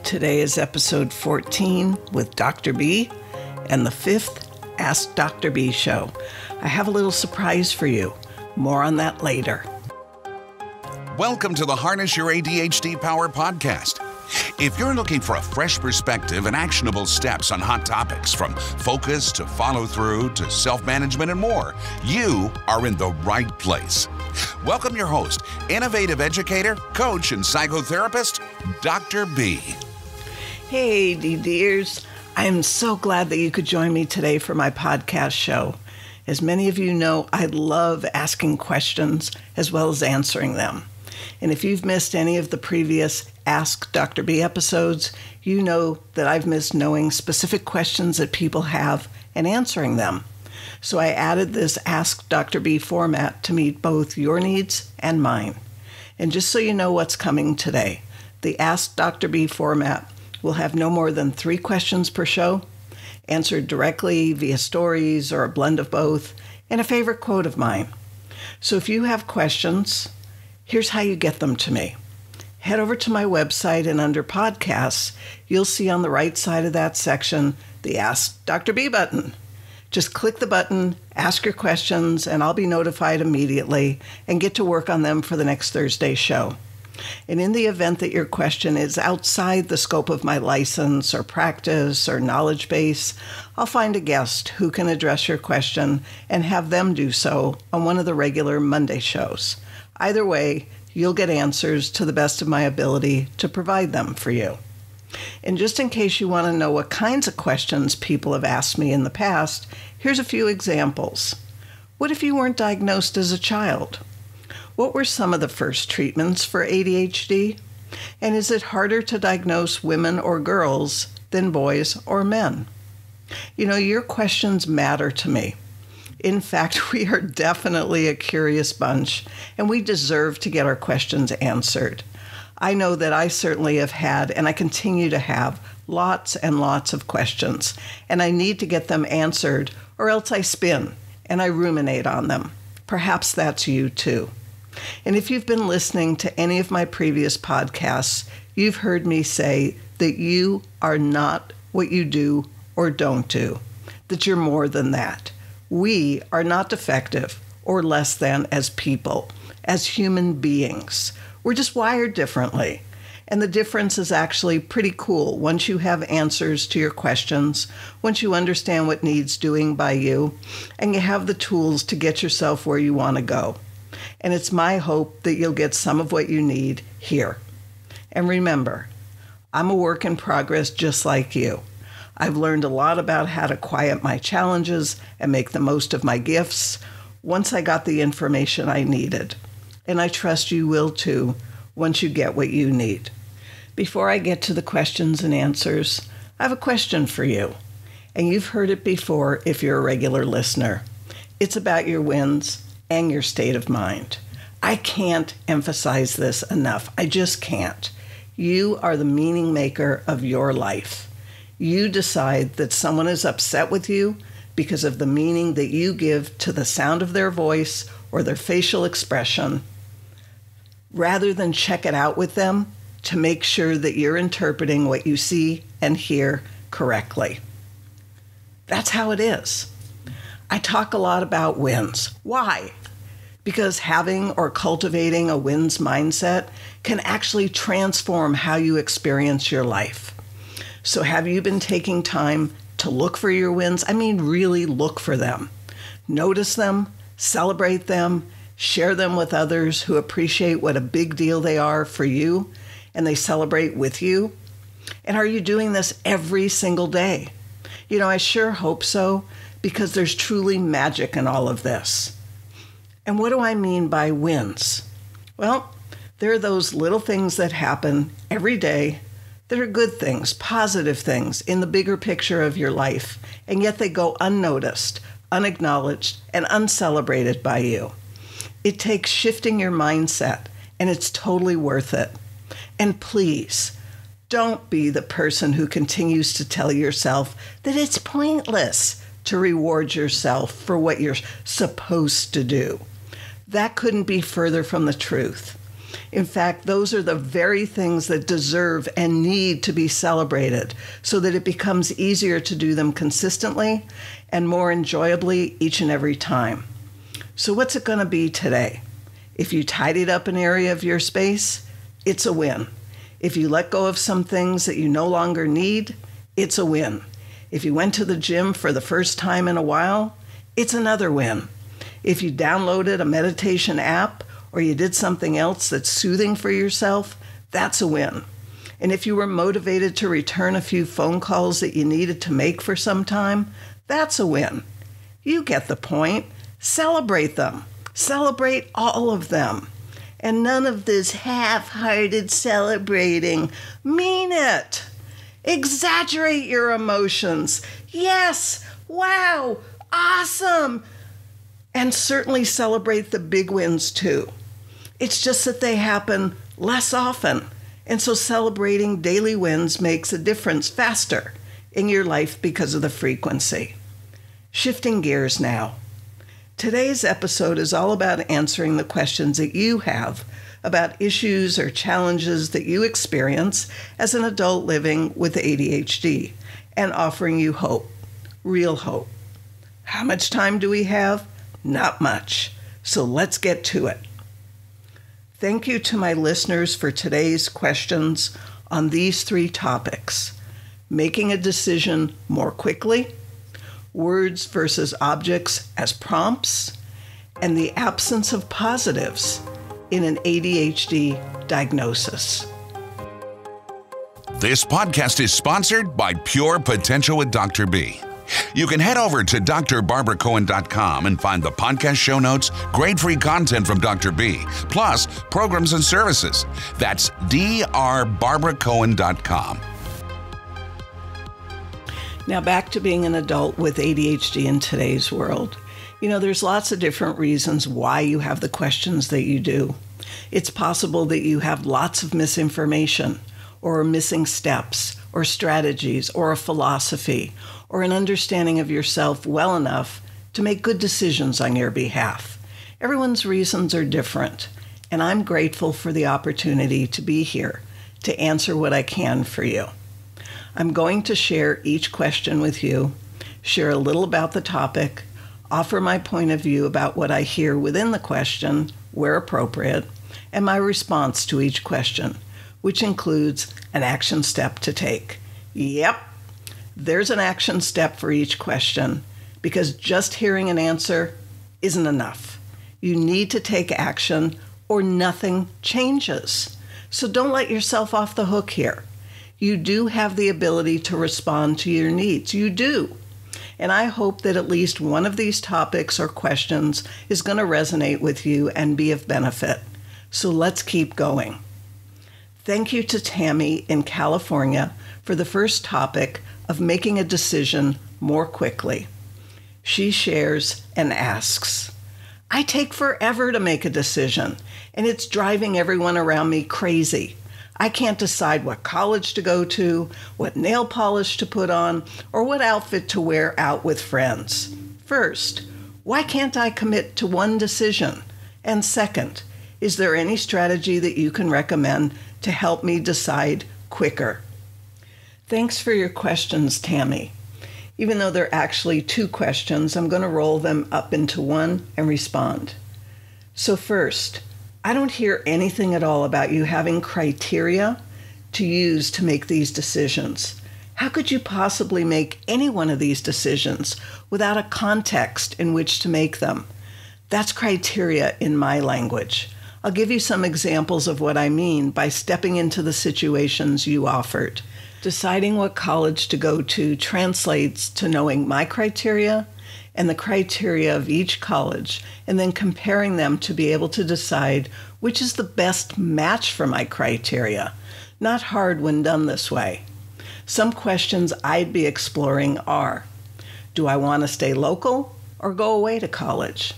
Today is episode 14 with Dr. B and the 5th Ask Dr. B show. I have a little surprise for you. More on that later. Welcome to the Harness Your ADHD Power podcast. If you're looking for a fresh perspective and actionable steps on hot topics from focus to follow through to self-management and more, you are in the right place. Welcome your host, innovative educator, coach, and psychotherapist, Dr. B. Hey, dears. I'm so glad that you could join me today for my podcast show. As many of you know, I love asking questions as well as answering them. And if you've missed any of the previous Ask Dr. B episodes, you know that I've missed knowing specific questions that people have and answering them. So I added this Ask Dr. B format to meet both your needs and mine. And just so you know what's coming today, the Ask Dr. B format will have no more than 3 questions per show, answered directly via stories or a blend of both, and a favorite quote of mine. So if you have questions, here's how you get them to me. Head over to my website, and under podcasts, you'll see on the right side of that section the Ask Dr. B button. Just click the button, ask your questions, and I'll be notified immediately and get to work on them for the next Thursday's show. And in the event that your question is outside the scope of my license or practice or knowledge base, I'll find a guest who can address your question and have them do so on one of the regular Monday shows. Either way, you'll get answers to the best of my ability to provide them for you. And just in case you want to know what kinds of questions people have asked me in the past, here's a few examples. What if you weren't diagnosed as a child? What were some of the first treatments for ADHD? And is it harder to diagnose women or girls than boys or men? You know, your questions matter to me. In fact, we are definitely a curious bunch, and we deserve to get our questions answered. I know that I certainly have had, and I continue to have, lots and lots of questions, and I need to get them answered, or else I spin and I ruminate on them. Perhaps that's you too. And if you've been listening to any of my previous podcasts, you've heard me say that you are not what you do or don't do, that you're more than that. We are not defective or less than as people, as human beings. We're just wired differently. And the difference is actually pretty cool once you have answers to your questions, once you understand what needs doing by you, and you have the tools to get yourself where you want to go. And it's my hope that you'll get some of what you need here. And remember, I'm a work in progress just like you. I've learned a lot about how to quiet my challenges and make the most of my gifts once I got the information I needed. And I trust you will too once you get what you need. Before I get to the questions and answers, I have a question for you. And you've heard it before if you're a regular listener. It's about your wins and your state of mind. I can't emphasize this enough. I just can't. You are the meaning maker of your life. You decide that someone is upset with you because of the meaning that you give to the sound of their voice or their facial expression, rather than check it out with them to make sure that you're interpreting what you see and hear correctly. That's how it is. I talk a lot about wins. Why? Because having or cultivating a wins mindset can actually transform how you experience your life. So have you been taking time to look for your wins? I mean, really look for them. Notice them, celebrate them, share them with others who appreciate what a big deal they are for you, and they celebrate with you. And are you doing this every single day? You know, I sure hope so, because there's truly magic in all of this. And what do I mean by wins? Well, there are those little things that happen every day that are good things, positive things in the bigger picture of your life, and yet they go unnoticed, unacknowledged, and uncelebrated by you. It takes shifting your mindset, and it's totally worth it. And please, don't be the person who continues to tell yourself that it's pointless to reward yourself for what you're supposed to do. That couldn't be further from the truth. In fact, those are the very things that deserve and need to be celebrated so that it becomes easier to do them consistently and more enjoyably each and every time. So what's it going to be today? If you tidied up an area of your space, it's a win. If you let go of some things that you no longer need, it's a win. If you went to the gym for the first time in a while, it's another win. If you downloaded a meditation app or you did something else that's soothing for yourself, that's a win. And if you were motivated to return a few phone calls that you needed to make for some time, that's a win. You get the point. Celebrate them. Celebrate all of them. And none of this half-hearted celebrating. Mean it. Exaggerate your emotions. Yes, wow, awesome. And certainly celebrate the big wins too. It's just that they happen less often. And so celebrating daily wins makes a difference faster in your life because of the frequency. Shifting gears now. Today's episode is all about answering the questions that you have about issues or challenges that you experience as an adult living with ADHD and offering you hope, real hope. How much time do we have? Not much. So let's get to it. Thank you to my listeners for today's questions on these three topics: making a decision more quickly, words versus objects as prompts, and the absence of positives in an ADHD diagnosis. This podcast is sponsored by Pure Potential with Dr. B. You can head over to drbarbaracohen.com and find the podcast show notes, great free content from Dr. B, plus programs and services. That's drbarbaracohen.com. Now back to being an adult with ADHD in today's world. You know, there's lots of different reasons why you have the questions that you do. It's possible that you have lots of misinformation or missing steps or strategies or a philosophy or an understanding of yourself well enough to make good decisions on your behalf. Everyone's reasons are different, and I'm grateful for the opportunity to be here to answer what I can for you. I'm going to share each question with you, share a little about the topic, offer my point of view about what I hear within the question, where appropriate, and my response to each question, which includes an action step to take. Yep, there's an action step for each question, because just hearing an answer isn't enough. You need to take action or nothing changes. So don't let yourself off the hook here. You do have the ability to respond to your needs. You do. And I hope that at least one of these topics or questions is going to resonate with you and be of benefit. So let's keep going. Thank you to Tammy in California for the first topic of making a decision more quickly. She shares and asks, I take forever to make a decision, and it's driving everyone around me crazy. I can't decide what college to go to, what nail polish to put on, or what outfit to wear out with friends. First, why can't I commit to one decision? And second, is there any strategy that you can recommend to help me decide quicker? Thanks for your questions, Tammy. Even though they're actually two questions, I'm going to roll them up into one and respond. So first, I don't hear anything at all about you having criteria to use to make these decisions. How could you possibly make any one of these decisions without a context in which to make them? That's criteria in my language. I'll give you some examples of what I mean by stepping into the situations you offered. Deciding what college to go to translates to knowing my criteria and the criteria of each college, and then comparing them to be able to decide which is the best match for my criteria. Not hard when done this way. Some questions I'd be exploring are, do I want to stay local or go away to college?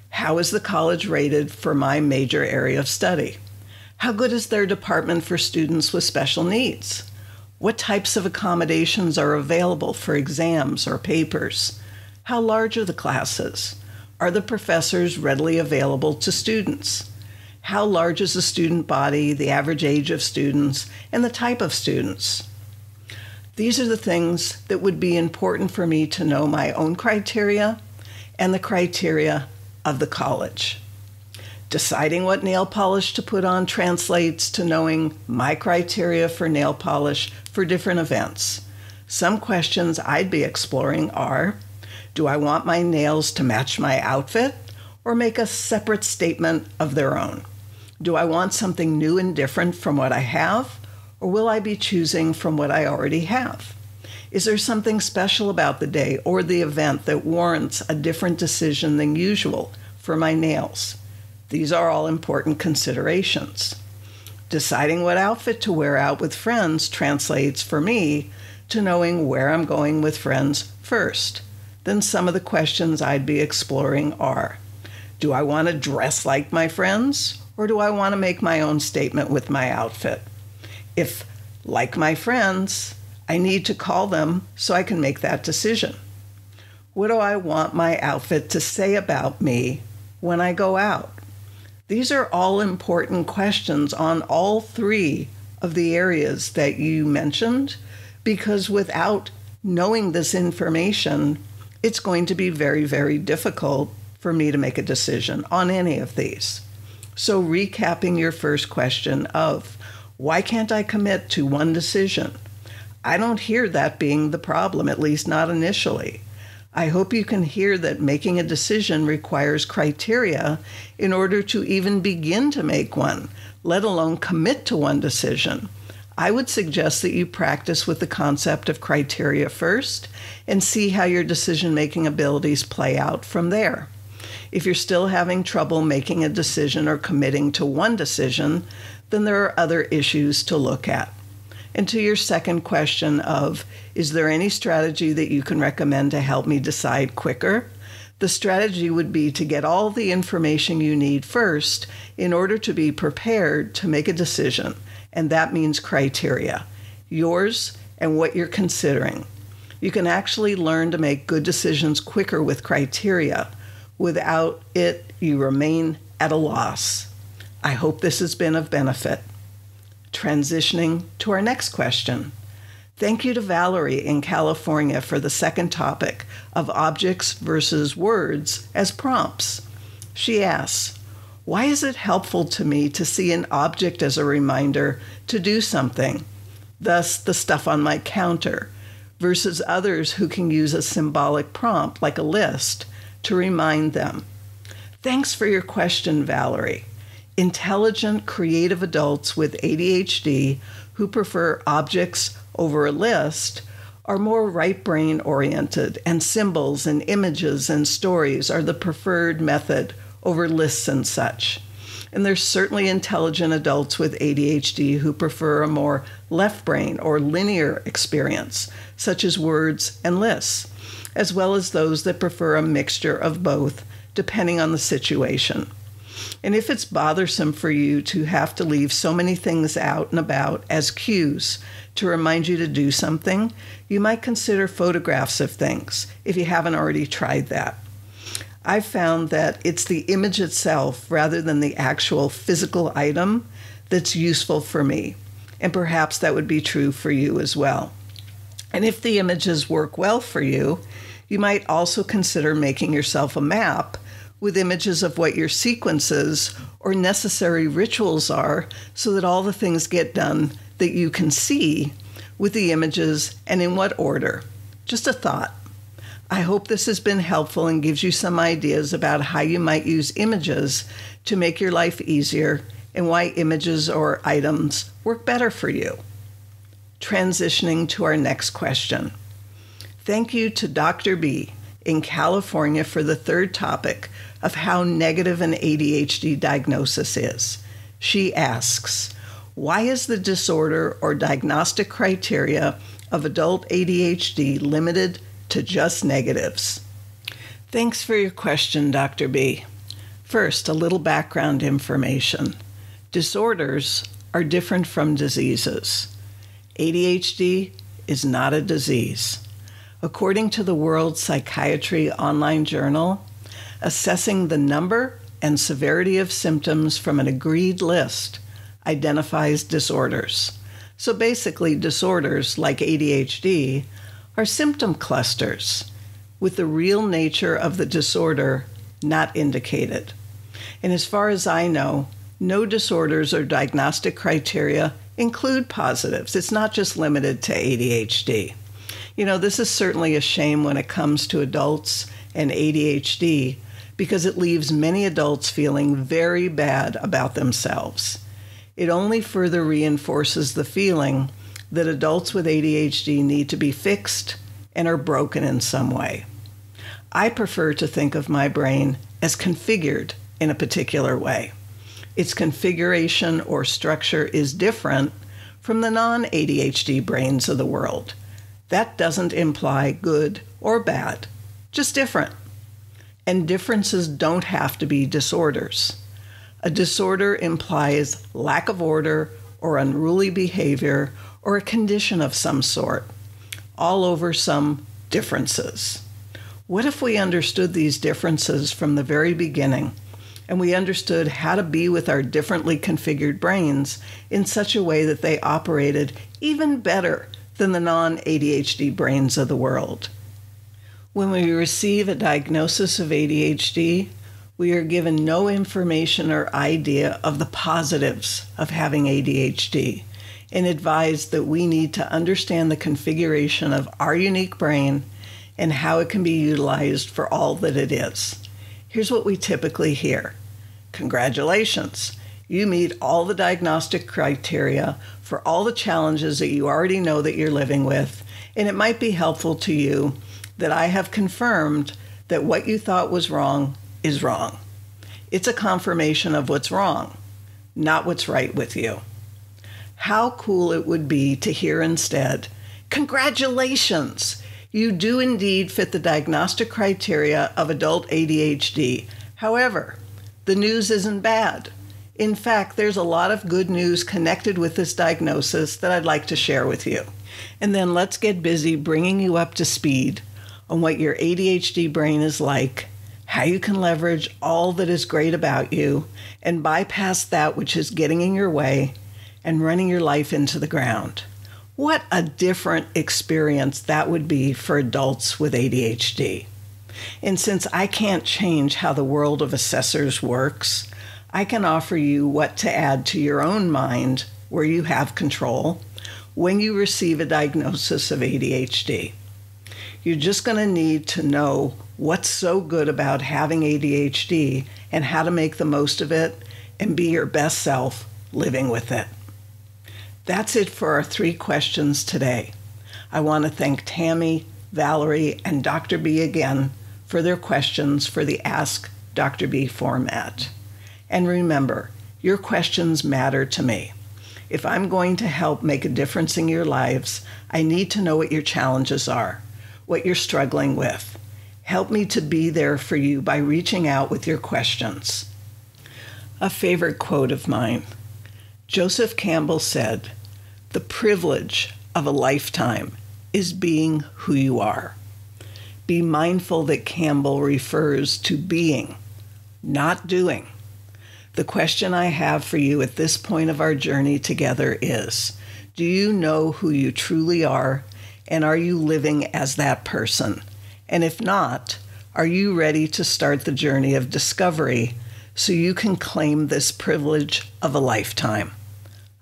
How is the college rated for my major area of study? How good is their department for students with special needs? What types of accommodations are available for exams or papers? How large are the classes? Are the professors readily available to students? How large is the student body, the average age of students, and the type of students? These are the things that would be important for me to know my own criteria and the criteria of the college. Deciding what nail polish to put on translates to knowing my criteria for nail polish for different events. Some questions I'd be exploring are, do I want my nails to match my outfit or make a separate statement of their own? Do I want something new and different from what I have, or will I be choosing from what I already have? Is there something special about the day or the event that warrants a different decision than usual for my nails? These are all important considerations. Deciding what outfit to wear out with friends translates for me to knowing where I'm going with friends first. Then some of the questions I'd be exploring are, do I want to dress like my friends, or do I want to make my own statement with my outfit? If, like my friends, I need to call them so I can make that decision. What do I want my outfit to say about me when I go out? These are all important questions on all three of the areas that you mentioned, because without knowing this information, it's going to be very, very difficult for me to make a decision on any of these. So recapping your first question of, why can't I commit to one decision? I don't hear that being the problem, at least not initially. I hope you can hear that making a decision requires criteria in order to even begin to make one, let alone commit to one decision. I would suggest that you practice with the concept of criteria first and see how your decision-making abilities play out from there. If you're still having trouble making a decision or committing to one decision, then there are other issues to look at. And to your second question of, is there any strategy that you can recommend to help me decide quicker? The strategy would be to get all the information you need first in order to be prepared to make a decision. And that means criteria, yours and what you're considering. You can actually learn to make good decisions quicker with criteria. Without it, you remain at a loss. I hope this has been of benefit. Transitioning to our next question. Thank you to Valerie in California for the second topic of objects versus words as prompts. She asks, why is it helpful to me to see an object as a reminder to do something, thus the stuff on my counter, versus others who can use a symbolic prompt like a list to remind them? Thanks for your question, Valerie. Intelligent, creative adults with ADHD who prefer objects over a list are more right-brain oriented, and symbols and images and stories are the preferred method over lists and such. And there's certainly intelligent adults with ADHD who prefer a more left-brain or linear experience, such as words and lists, as well as those that prefer a mixture of both, depending on the situation. And if it's bothersome for you to have to leave so many things out and about as cues to remind you to do something, you might consider photographs of things if you haven't already tried that. I've found that it's the image itself rather than the actual physical item that's useful for me. And perhaps that would be true for you as well. And if the images work well for you, you might also consider making yourself a map with images of what your sequences or necessary rituals are so that all the things get done that you can see with the images and in what order. Just a thought. I hope this has been helpful and gives you some ideas about how you might use images to make your life easier and why images or items work better for you. Transitioning to our next question. Thank you to Dr. B in California for the third topic of how negative an ADHD diagnosis is. She asks, why is the disorder or diagnostic criteria of adult ADHD limited to just negatives? Thanks for your question, Dr. B. First, a little background information. Disorders are different from diseases. ADHD is not a disease. According to the World Psychiatry Online Journal, assessing the number and severity of symptoms from an agreed list identifies disorders. So basically, disorders like ADHD are symptom clusters with the real nature of the disorder not indicated. And as far as I know, no disorders or diagnostic criteria include positives. It's not just limited to ADHD. This is certainly a shame when it comes to adults and ADHD because it leaves many adults feeling very bad about themselves. It only further reinforces the feeling that adults with ADHD need to be fixed and are broken in some way. I prefer to think of my brain as configured in a particular way. Its configuration or structure is different from the non-ADHD brains of the world. That doesn't imply good or bad, just different. And differences don't have to be disorders. A disorder implies lack of order or unruly behavior or a condition of some sort, all over some differences. What if we understood these differences from the very beginning, and we understood how to be with our differently configured brains in such a way that they operated even better than the non-ADHD brains of the world? When we receive a diagnosis of ADHD, we are given no information or idea of the positives of having ADHD and advised that we need to understand the configuration of our unique brain and how it can be utilized for all that it is. Here's what we typically hear. Congratulations, you meet all the diagnostic criteria for all the challenges that you already know that you're living with, and it might be helpful to you that I have confirmed that what you thought was wrong is wrong. It's a confirmation of what's wrong, not what's right with you. How cool it would be to hear instead, congratulations! You do indeed fit the diagnostic criteria of adult ADHD. However, the news isn't bad. In fact, there's a lot of good news connected with this diagnosis that I'd like to share with you. And then let's get busy bringing you up to speed on what your ADHD brain is like, how you can leverage all that is great about you and bypass that which is getting in your way and running your life into the ground. What a different experience that would be for adults with ADHD. And since I can't change how the world of assessors works, I can offer you what to add to your own mind where you have control when you receive a diagnosis of ADHD. You're just going to need to know what's so good about having ADHD and how to make the most of it and be your best self living with it. That's it for our 3 questions today. I want to thank Tammy, Valerie, and Dr. B again for their questions for the Ask Dr. B format. And remember, your questions matter to me. If I'm going to help make a difference in your lives, I need to know what your challenges are, what you're struggling with. Help me to be there for you by reaching out with your questions. A favorite quote of mine. Joseph Campbell said, "The privilege of a lifetime is being who you are." Be mindful that Campbell refers to being, not doing. The question I have for you at this point of our journey together is, do you know who you truly are, and are you living as that person? And if not, are you ready to start the journey of discovery so you can claim this privilege of a lifetime?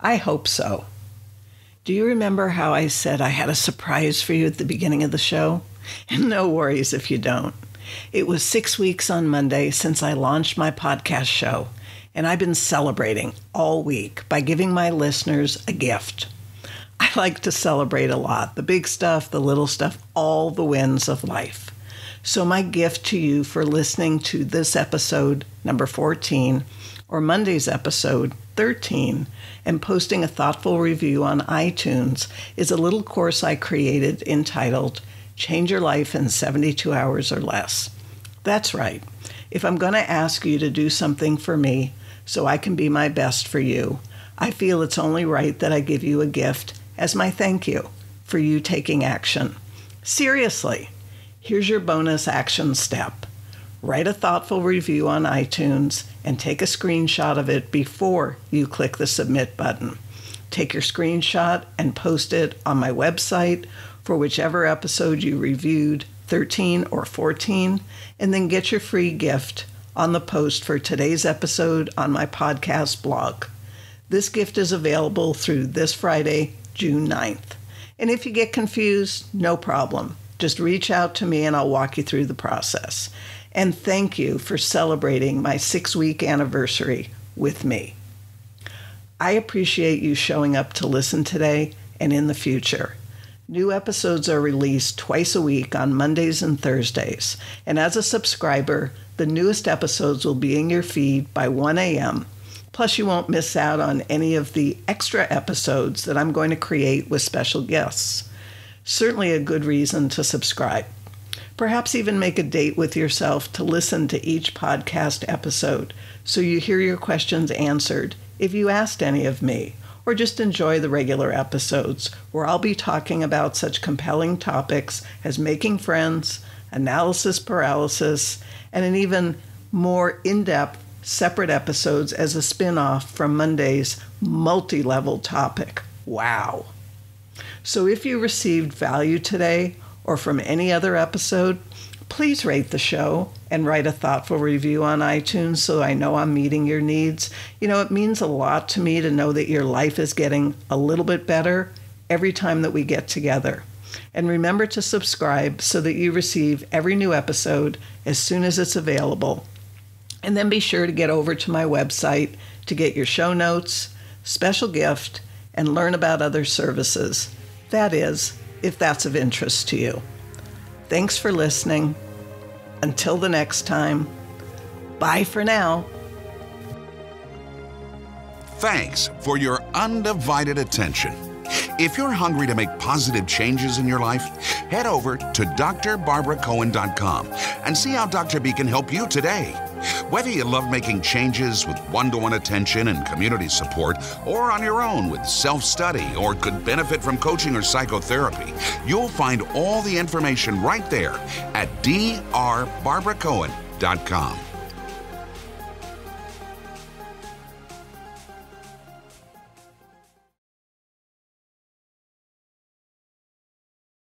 I hope so. Do you remember how I said I had a surprise for you at the beginning of the show? And no worries if you don't. It was 6 weeks on Monday since I launched my podcast show, and I've been celebrating all week by giving my listeners a gift. I like to celebrate a lot, the big stuff, the little stuff, all the wins of life. So my gift to you for listening to this episode, number 14, or Monday's episode, 13, and posting a thoughtful review on iTunes is a little course I created entitled Change Your Life in 72 Hours or Less. That's right. If I'm going to ask you to do something for me so I can be my best for you, I feel it's only right that I give you a gift as my thank you for you taking action. Seriously, here's your bonus action step. Write a thoughtful review on iTunes and take a screenshot of it before you click the submit button. Take your screenshot and post it on my website for whichever episode you reviewed, 13 or 14, and then get your free gift on the post for today's episode on my podcast blog. This gift is available through this Friday, June 9th. And if you get confused, no problem. Just reach out to me and I'll walk you through the process. And thank you for celebrating my 6-week anniversary with me. I appreciate you showing up to listen today and in the future. New episodes are released twice a week on Mondays and Thursdays. And as a subscriber, the newest episodes will be in your feed by 1 a.m. Plus, you won't miss out on any of the extra episodes that I'm going to create with special guests. Certainly a good reason to subscribe. Perhaps even make a date with yourself to listen to each podcast episode so you hear your questions answered if you asked any of me, or just enjoy the regular episodes where I'll be talking about such compelling topics as making friends, analysis paralysis, and an even more in-depth separate episodes as a spin-off from Monday's multi-level topic. Wow! So if you received value today or from any other episode, please rate the show and write a thoughtful review on iTunes so I know I'm meeting your needs. You know, it means a lot to me to know that your life is getting a little bit better every time that we get together. And remember to subscribe so that you receive every new episode as soon as it's available. And then be sure to get over to my website to get your show notes, special gift, and learn about other services. That is, if that's of interest to you. Thanks for listening. Until the next time, bye for now. Thanks for your undivided attention. If you're hungry to make positive changes in your life, head over to drbarbaracohen.com and see how Dr. B can help you today. Whether you love making changes with one-to-one attention and community support, or on your own with self-study, or could benefit from coaching or psychotherapy, you'll find all the information right there at drbarbaracohen.com.